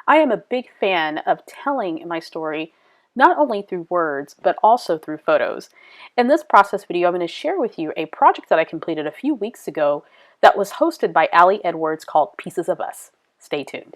I am a big fan of telling my story not only through words, but also through photos. In this process video, I'm going to share with you a project that I completed a few weeks ago that was hosted by Allie Edwards called Pieces of Us. Stay tuned.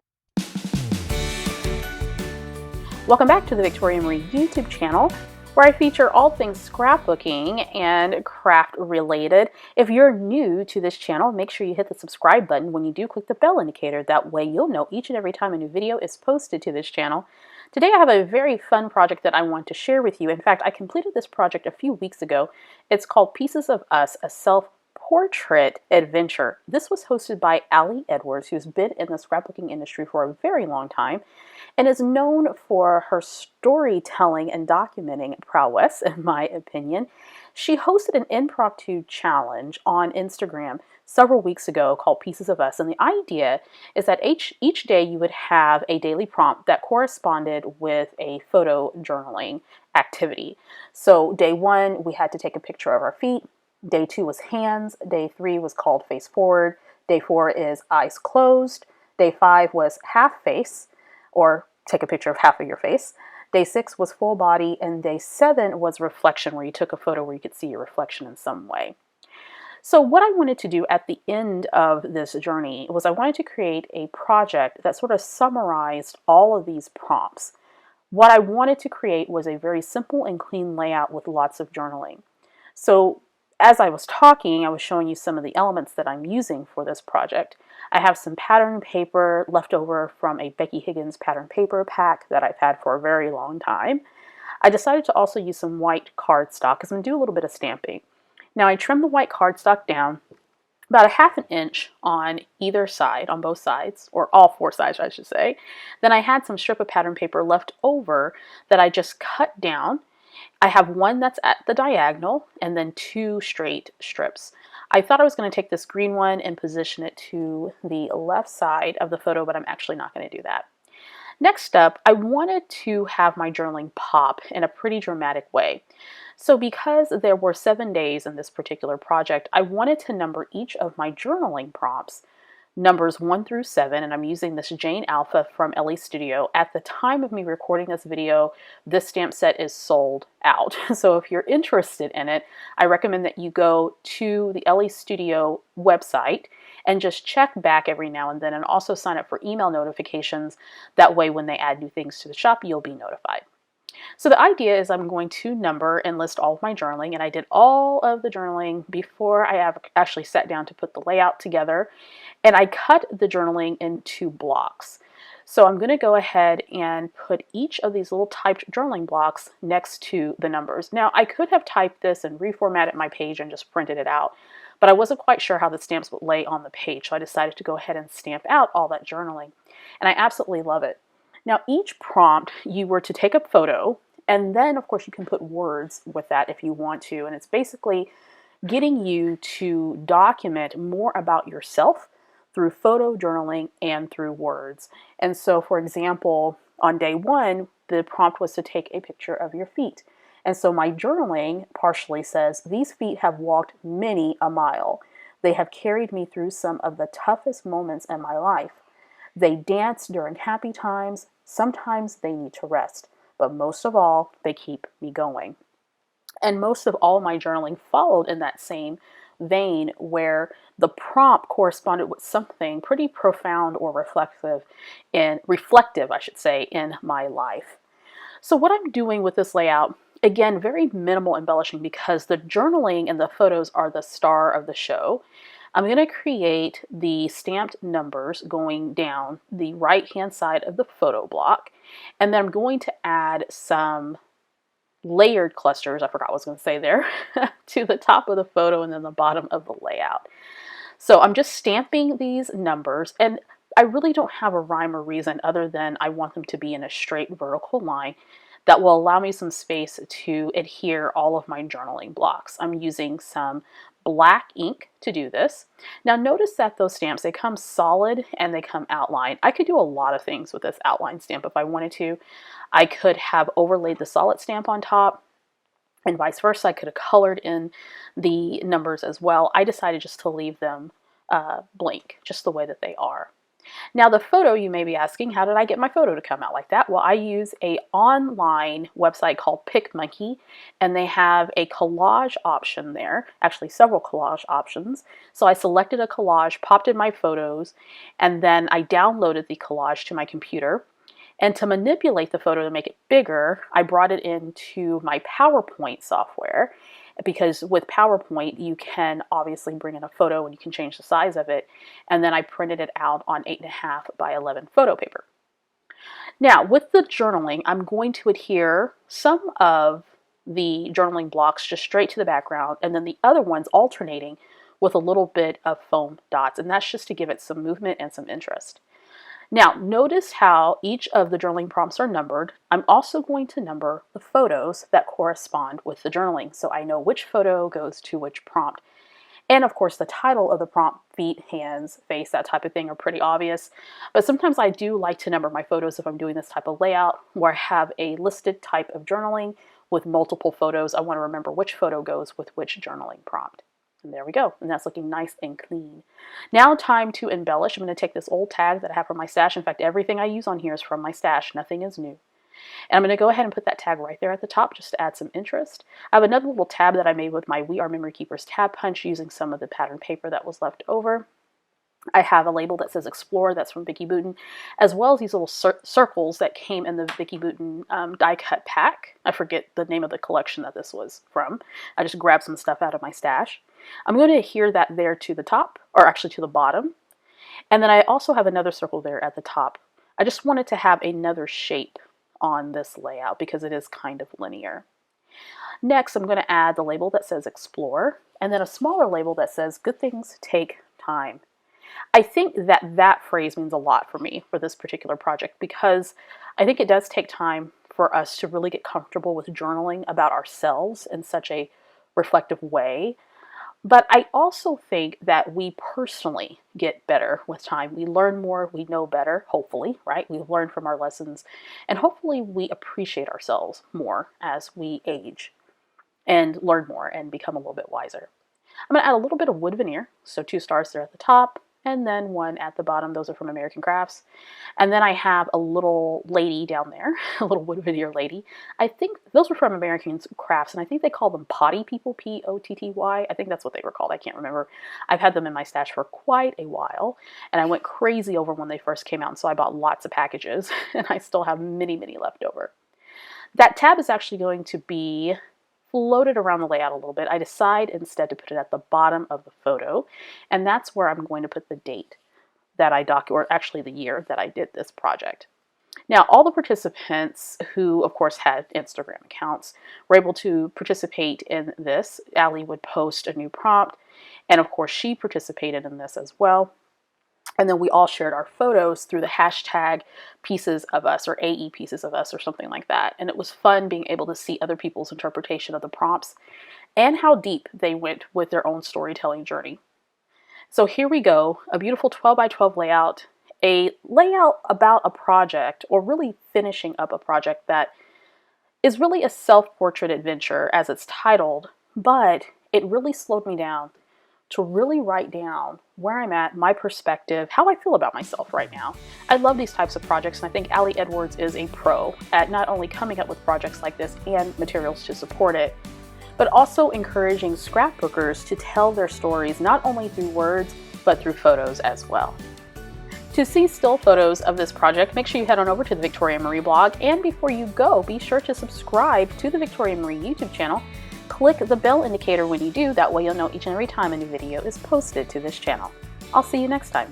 Welcome back to the Victoria Marie YouTube channel, where I feature all things scrapbooking and craft related. If you're new to this channel, make sure you hit the subscribe button when you do click the bell indicator. That way you'll know each and every time a new video is posted to this channel. Today I have a very fun project that I want to share with you. In fact, I completed this project a few weeks ago. It's called Pieces of Us, a self-portrait adventure. This was hosted by Allie Edwards, who's been in the scrapbooking industry for a very long time and is known for her storytelling and documenting prowess, in my opinion. She hosted an impromptu challenge on Instagram several weeks ago called Pieces of Us, and the idea is that each day you would have a daily prompt that corresponded with a photo journaling activity. So day 1, we had to take a picture of our feet. Day 2 was hands. Day 3 was called face forward. Day 4 is eyes closed. Day 5 was half face, or take a picture of half of your face. Day 6 was full body, and day 7 was reflection, where you took a photo where you could see your reflection in some way. So what I wanted to do at the end of this journey was I wanted to create a project that sort of summarized all of these prompts. What I wanted to create was a very simple and clean layout with lots of journaling. So as I was talking, I was showing you some of the elements that I'm using for this project. I have some pattern paper left over from a Becky Higgins pattern paper pack that I've had for a very long time. I decided to also use some white cardstock because I'm going to do a little bit of stamping. Now I trimmed the white cardstock down about a ½ inch on either side, on both sides, or all 4 sides I should say. Then I had some strip of pattern paper left over that I just cut down. I have one that's at the diagonal and then 2 straight strips. I thought I was going to take this green one and position it to the left side of the photo, but I'm actually not going to do that. Next up, I wanted to have my journaling pop in a pretty dramatic way. So because there were 7 days in this particular project, I wanted to number each of my journaling prompts numbers 1 through 7, and I'm using this Jane Alpha from Ellie Studio. At the time of me recording this video, this stamp set is sold out. So if you're interested in it, I recommend that you go to the Ellie Studio website and just check back every now and then, and also sign up for email notifications. That way when they add new things to the shop, you'll be notified. So the idea is I'm going to number and list all of my journaling, and I did all of the journaling before I actually sat down to put the layout together, and I cut the journaling into blocks. So I'm going to go ahead and put each of these little typed journaling blocks next to the numbers. Now I could have typed this and reformatted my page and just printed it out, but I wasn't quite sure how the stamps would lay on the page, so I decided to go ahead and stamp out all that journaling, and I absolutely love it. Now each prompt you were to take a photo, and then of course you can put words with that if you want to, and it's basically getting you to document more about yourself through photo journaling and through words. And so for example, on day 1, the prompt was to take a picture of your feet. And so my journaling partially says, "These feet have walked many a mile. They have carried me through some of the toughest moments in my life. They dance during happy times. Sometimes they need to rest, but most of all, they keep me going." And most of all my journaling followed in that same vein, where the prompt corresponded with something pretty profound or reflective, I should say, in my life. So what I'm doing with this layout, again, very minimal embellishing because the journaling and the photos are the star of the show. I'm going to create the stamped numbers going down the right-hand side of the photo block, and then I'm going to add some layered clusters, I forgot what I was going to say there, to the top of the photo and then the bottom of the layout. So I'm just stamping these numbers, and I really don't have a rhyme or reason other than I want them to be in a straight vertical line that will allow me some space to adhere all of my journaling blocks. I'm using some black ink to do this. Now notice that those stamps, they come solid and they come outlined. I could do a lot of things with this outline stamp if I wanted to. I could have overlaid the solid stamp on top, and vice versa. I could have colored in the numbers as well. I decided just to leave them blank, just the way that they are. Now the photo, you may be asking, how did I get my photo to come out like that? Well, I use an online website called PicMonkey, and they have a collage option there, actually several collage options. So I selected a collage, popped in my photos, and then I downloaded the collage to my computer. And to manipulate the photo to make it bigger, I brought it into my PowerPoint software, because with PowerPoint, you can obviously bring in a photo and you can change the size of it. And then I printed it out on 8.5 by 11 photo paper. Now, with the journaling, I'm going to adhere some of the journaling blocks just straight to the background, and then the other ones alternating with a little bit of foam dots. And that's just to give it some movement and some interest. Now, notice how each of the journaling prompts are numbered. I'm also going to number the photos that correspond with the journaling, so I know which photo goes to which prompt. And of course, the title of the prompt, feet, hands, face, that type of thing, are pretty obvious. But sometimes I do like to number my photos if I'm doing this type of layout where I have a listed type of journaling with multiple photos. I want to remember which photo goes with which journaling prompt. And there we go. And that's looking nice and clean. Now time to embellish. I'm going to take this old tag that I have from my stash. In fact, everything I use on here is from my stash. Nothing is new. And I'm going to go ahead and put that tag right there at the top just to add some interest. I have another little tab that I made with my We Are Memory Keepers tab punch using some of the pattern paper that was left over. I have a label that says Explore, that's from Vicki Boutin, as well as these little circles that came in the Vicki Boutin die cut pack. I forget the name of the collection that this was from. I just grabbed some stuff out of my stash. I'm going to adhere that there to the top, or actually to the bottom. And then I also have another circle there at the top. I just wanted to have another shape on this layout because it is kind of linear. Next, I'm going to add the label that says Explore, and then a smaller label that says Good Things Take Time. I think that phrase means a lot for me for this particular project because I think it does take time for us to really get comfortable with journaling about ourselves in such a reflective way. But I also think that we personally get better with time. We learn more, we know better, hopefully, right? We learn from our lessons, and hopefully we appreciate ourselves more as we age and learn more and become a little bit wiser. I'm going to add a little bit of wood veneer, so 2 stars there at the top, and then 1 at the bottom. Those are from American Crafts. And then I have a little lady down there, a little wood veneer lady. I think those were from American Crafts, and I think they call them potty people, P-O-T-T-Y. I think that's what they were called. I can't remember. I've had them in my stash for quite a while, and I went crazy over when they first came out, and so I bought lots of packages, and I still have many, many left over. That tab is actually going to be floated around the layout a little bit. I decide instead to put it at the bottom of the photo, and that's where I'm going to put the date that I or actually the year that I did this project. Now, all the participants who, of course, had Instagram accounts were able to participate in this. Allie would post a new prompt, and of course, she participated in this as well. And then we all shared our photos through the hashtag pieces of us, or AE pieces of us, or something like that. And it was fun being able to see other people's interpretation of the prompts and how deep they went with their own storytelling journey. So here we go, a beautiful 12 by 12 layout, a layout about a project, or really finishing up a project that is really a self-portrait adventure as it's titled, but it really slowed me down to really write down where I'm at, my perspective, how I feel about myself right now. I love these types of projects, and I think Allie Edwards is a pro at not only coming up with projects like this and materials to support it, but also encouraging scrapbookers to tell their stories not only through words, but through photos as well. To see still photos of this project, make sure you head on over to the Victoria Marie blog, and before you go, be sure to subscribe to the Victoria Marie YouTube channel. Click the bell indicator when you do, that way you'll know each and every time a new video is posted to this channel. I'll see you next time.